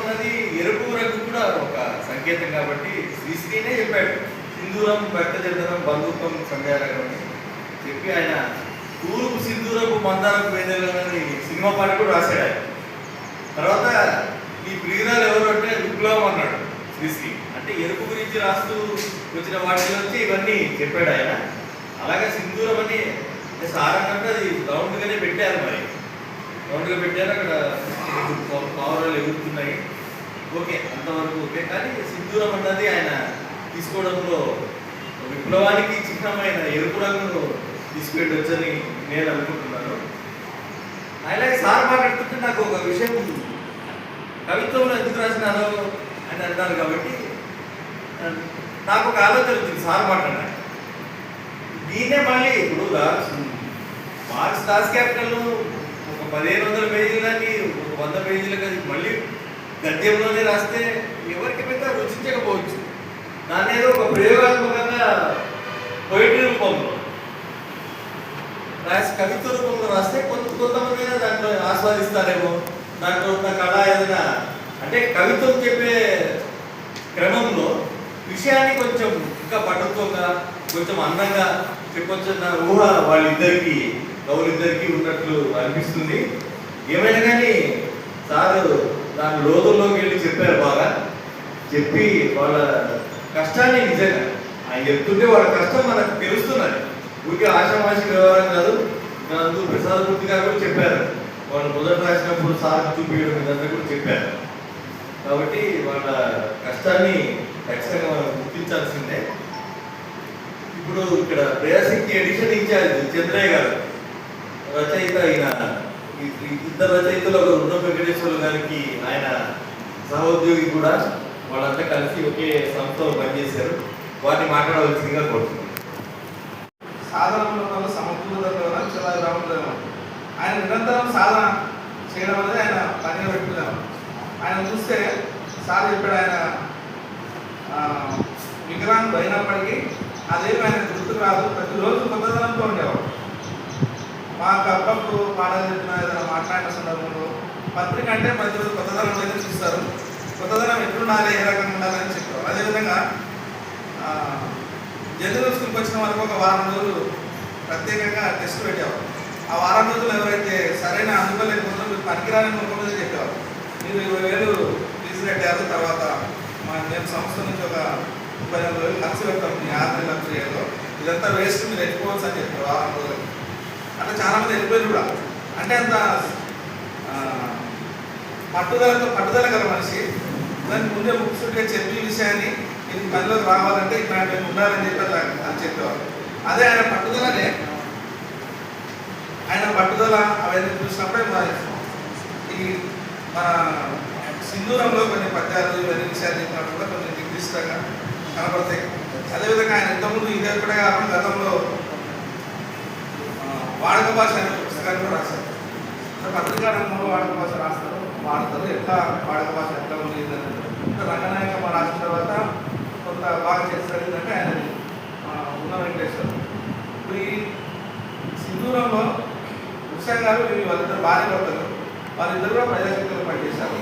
అన్నది ఎరుపు రంగు కూడా ఒక సంకేతం కాబట్టి శ్రీశ్రీనే చెప్పాడు. సింధూరం భక్తజనం బంధుత్వం సంధ్యారాగం అని చెప్పి ఆయన తూర్పు సింధూరపు మందారకు వేదలని సినిమా పాట కూడా రాశాడు ఆయన. తర్వాత ఈ ప్రియురాలు ఎవరు అంటే విప్లవం అన్నాడు శ్రీశ్రీ. అంటే ఎరుపు గురించి రాస్తూ వచ్చిన వాటిలో వచ్చి ఇవన్నీ చెప్పాడు ఆయన. అలాగే సింధూరం అని సారంగంటే అది రౌండ్గానే పెట్టారు, మరి రౌండ్గా పెట్టారు, అక్కడ పావురాలు ఎగురుతున్నాయి, ఓకే అంతవరకు ఓకే. కానీ సింధూరం అన్నది ఆయన తీసుకోవడంలో విప్లవానికి చిహ్నమైన ఎరుపు రంగును తీసుకెళ్ళొచ్చని నేను అనుకుంటున్నాను. అలాగే సార్ మాట్లాడుతుంటే నాకు ఒక విషయం, కవిత్వంలో ఎందుకు రాసినారో అని అంటారు కాబట్టి నాకు ఒక ఆలోచన వచ్చింది సార్ మాట్లాడినా. దీన్నే మళ్ళీ ఇప్పుడు మార్క్స్ దాస్ క్యాపిటల్ ఒక 1500 పేజీలని ఒక 100 పేజీలకు అది మళ్ళీ గద్యంలోనే రాస్తే ఎవరికి పెద్ద రుచించకపోవచ్చు. దాన్ని ఏదో ఒక ప్రయోగాత్మకంగా పోయిటరీ రూపంలో రాసి కవిత్వ రూపంలో రాస్తే కొంతమంది దాంట్లో ఆస్వాదిస్తారేమో. దాంట్లో ఉన్న కళ ఏదైనా అంటే కవిత్వం చెప్పే క్రమంలో విషయాన్ని కొంచెం ఇంకా పటుత్వంగా కొంచెం అందంగా చెప్పొచ్చన్న ఊహ వాళ్ళిద్దరికీ కవులిద్దరికీ ఉన్నట్లు అనిపిస్తుంది. ఏమైనా కానీ సారు దాని లోతుల్లోకి వెళ్ళి చెప్పారు, బాగా చెప్పి వాళ్ళ కష్టాన్ని నిజంగా ఆయన చెప్తుంటే వాళ్ళ కష్టం మనకు తెలుస్తున్నది. ఊరికే ఆశామాషి వ్యవహారం కాదు. అందుకు ప్రసాదమూర్తి గారు కూడా చెప్పారు, వాళ్ళు మొదట రాసినప్పుడు సార్ చూపించడం ఇదంతా కూడా చెప్పారు. కాబట్టి వాళ్ళ కష్టాన్ని ఖచ్చితంగా మనం గుర్తించాల్సిందే. ఇప్పుడు ఇక్కడ ప్రయాసిక్కి ఎడిషన్ ఇన్ఛార్జ్ చంద్రయ్య గారు రచయిత, అయిన ఇద్దరు రచయితలు ఒక రుణ వెంకటేశ్వర గారికి ఆయన సహోద్యోగి కూడా, వాళ్ళంతా కలిసి ఒకే సంస్థలో పనిచేశారు. వాటిని మాట్లాడవలసిందిగా కోరుతున్నాను. సాధనలో సమకూరత చదవడం ఆయన నిరంతరం సాధన చేయడం అనేది ఆయన పనిగా పెట్టుకున్నాము. ఆయన చూస్తే సార్ చెప్పాడు, ఆయన విగ్రహాన్ని అయినప్పటికీ అదేమి ఆయన గుర్తుకు రాదు, ప్రతిరోజు కొత్తదనంతో ఉండేవాడు. మాకు అప్పుడప్పుడు పాటలు చెప్పిన ఏదైనా మాట్లాడిన సందర్భంలో పత్రిక అంటే ప్రతిరోజు కొత్తదనం అయితే చూస్తారు, కొత్తదనం ఎట్లుండాలి, ఏ రకంగా ఉండాలని చెప్పారు. అదేవిధంగా జనరల్ స్కూల్కి వచ్చిన వరకు ఒక వారం రోజులు ప్రత్యేకంగా టెస్ట్ పెట్టేవారు. ఆ వారం రోజులు ఎవరైతే సరైన అందుకోలేకపోతున్నారో మీరు పనికిరాని ఒక రోజు చెప్పేవారు, మీరు 20,000 ఫీజు కట్టారు, తర్వాత నేను సంస్థ నుంచి ఒక 30,000 ఖర్చు పెడతాం మీ 6 నెలల పీరియడ్లో, ఇదంతా వేస్ట్, మీరు వెళ్ళిపోవచ్చు అని చెప్పారు వారం రోజులకి. అట్లా చాలామంది వెళ్ళిపోయారు కూడా. అంటే అంత పట్టుదల గల మనిషి. దాన్ని ముందే ముఖ్యంగా చెప్పి విషయాన్ని ఇది పనిలోకి రావాలంటే ఇట్లాంటివి ఉండాలని చెప్పి అని చెప్పేవారు. అదే ఆయన పట్టుదలనే, ఆయన పట్టుదల అవన్నీ చూసినప్పుడే ఈ మన సింధూరంలో కొన్ని పద్యాలు ఇవన్నీ విషయాలు చెప్పినప్పుడు కూడా కొంచెం నిర్దిష్టంగా కనపడతాయి. అదేవిధంగా ఆయన ఇంతకుముందు ఇదే కూడా కాకుండా గతంలో వాడక భాష అనే పుస్తకాన్ని కూడా రాశారు. పత్రికా రంగంలో వాడక భాష వాడతారు, ఎట్లా వాడక భాష ఎట్లా ఉంది రంగనాయకమ్మ రాసిన తర్వాత కొంత బాగా చేస్తారు. ఏంటంటే ఆయన ఉన్న వెంకటేశ్వర. ఇప్పుడు ఈ సింధూరంలో ఉషా గారు వాళ్ళిద్దరు భార్య భర్తలు, వాళ్ళిద్దరు కూడా ప్రజాశక్తులు పనిచేశారు.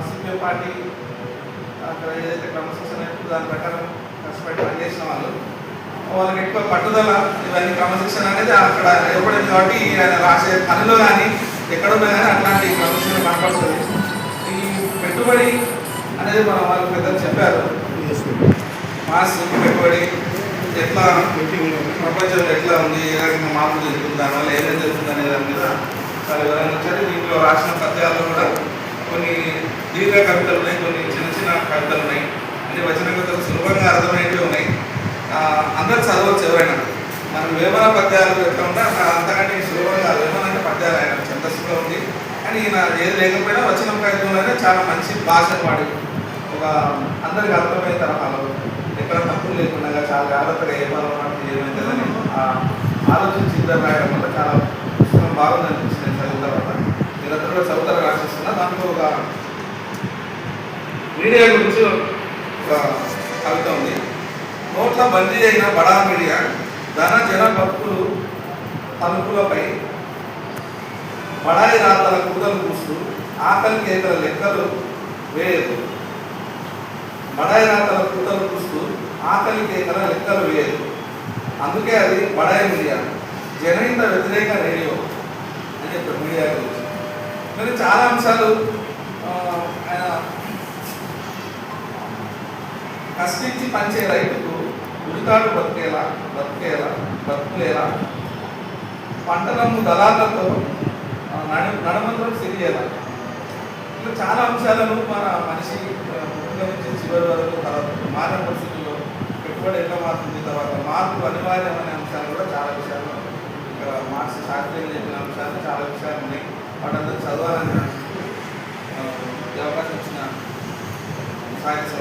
సిపిఎం పార్టీ అక్కడ ఏదైతే క్రమశిక్షణ దాని ప్రకారం కష్టపడి పనిచేసిన వాళ్ళకి ఎక్కువ పట్టుదల ఇవన్నీ క్రమశిక్షణ అనేది అక్కడ ఏర్పడింది. కాబట్టి ఆయన రాసే పనిలో కానీ ఎక్కడున్నా కానీ అట్లాంటి క్రమశిక్షణ కనపడుతుంది. ఈ పెట్టుబడి అనేది వాళ్ళు పెద్దలు చెప్పారు, మాస్ పెట్టుబడి ఎట్లా ప్రపంచంలో ఎట్లా ఉంది, ఏ రకంగా మార్పులు జరుగుతుంది, దానివల్ల ఏదైనా జరుగుతుంది అనే దాని మీద చాలా వివరంగా వచ్చారు. దీంట్లో రాసిన పద్యాల్లో కూడా కొన్ని దీర్ఘ కవితలు ఉన్నాయి, కొన్ని చిన్న చిన్న కవితలు ఉన్నాయి, అంటే వచన కవితలు సులభంగా అర్థమయ్యేవి ఉన్నాయి. అందరు చదవచ్చు ఎవరైనా. మనం వేమన పద్యాలు ఎట్లా ఉంటే అంతకంటే సులభంగా వేమన అంటే పద్యాలు ఆయన ఛందస్సులో ఉంది. కానీ ఈయన ఏది లేకపోయినా వచనం కవిత్వంలోనే చాలా మంచి భాషను వాడి ఒక అందరికి అర్థమయ్యే తరహాలో ఎక్కడ తప్పులు లేకుండా చాలా జాగ్రత్తగా ఏ పదం ఏమైతుందని ఆలోచించి ఇద్దరు రాయడం వల్ల చాలా పుస్తకం బాగుంది అనిపించింది. చదివిన తర్వాత మీరందరూ కూడా చదువుతారు రాసిస్తున్నా. దాంట్లో ఒక మీడియా గురించి ఒక కవిత ఉంది. నోట్ల బందీ అయిన బడా మీడియా ధన జన భక్తులు తలుపులపై బడాయి రాతల కూతలు కూస్తూ ఆకలి కేకల లెక్కలు వేయదు. బడాయి రాతల కూతలు చూస్తూ ఆకలి కేకల లెక్కలు వేయదు. అందుకే అది బడాయి మీడియా, జనహిత వ్యతిరేక రేడియో అని చెప్పారు మీడియా గురించి. మరి చాలా అంశాలు ఆయన కష్టించి పంచే రైతుకు ఉరితాడు బతుకులేలా, పంటలమ్ము దళాలతో నడమంత్రం సిరియేలా. ఇట్లా చాలా అంశాలను మన మనిషి ముందు నుంచి చివరి వరకు తర్వాత మారిన పరిస్థితుల్లో పెట్టుబడి ఎట్లా మారుతుంది, తర్వాత మార్పు అనివార్యమైన అంశాలు కూడా చాలా విషయాలు ఇక్కడ మార్క్స్ శాస్త్రీయంగా చెప్పిన అంశాలు చాలా విషయాలు ఉన్నాయి. వాటంతా చదవాలని ఈ అవకాశం ఇచ్చిన సాహిత్య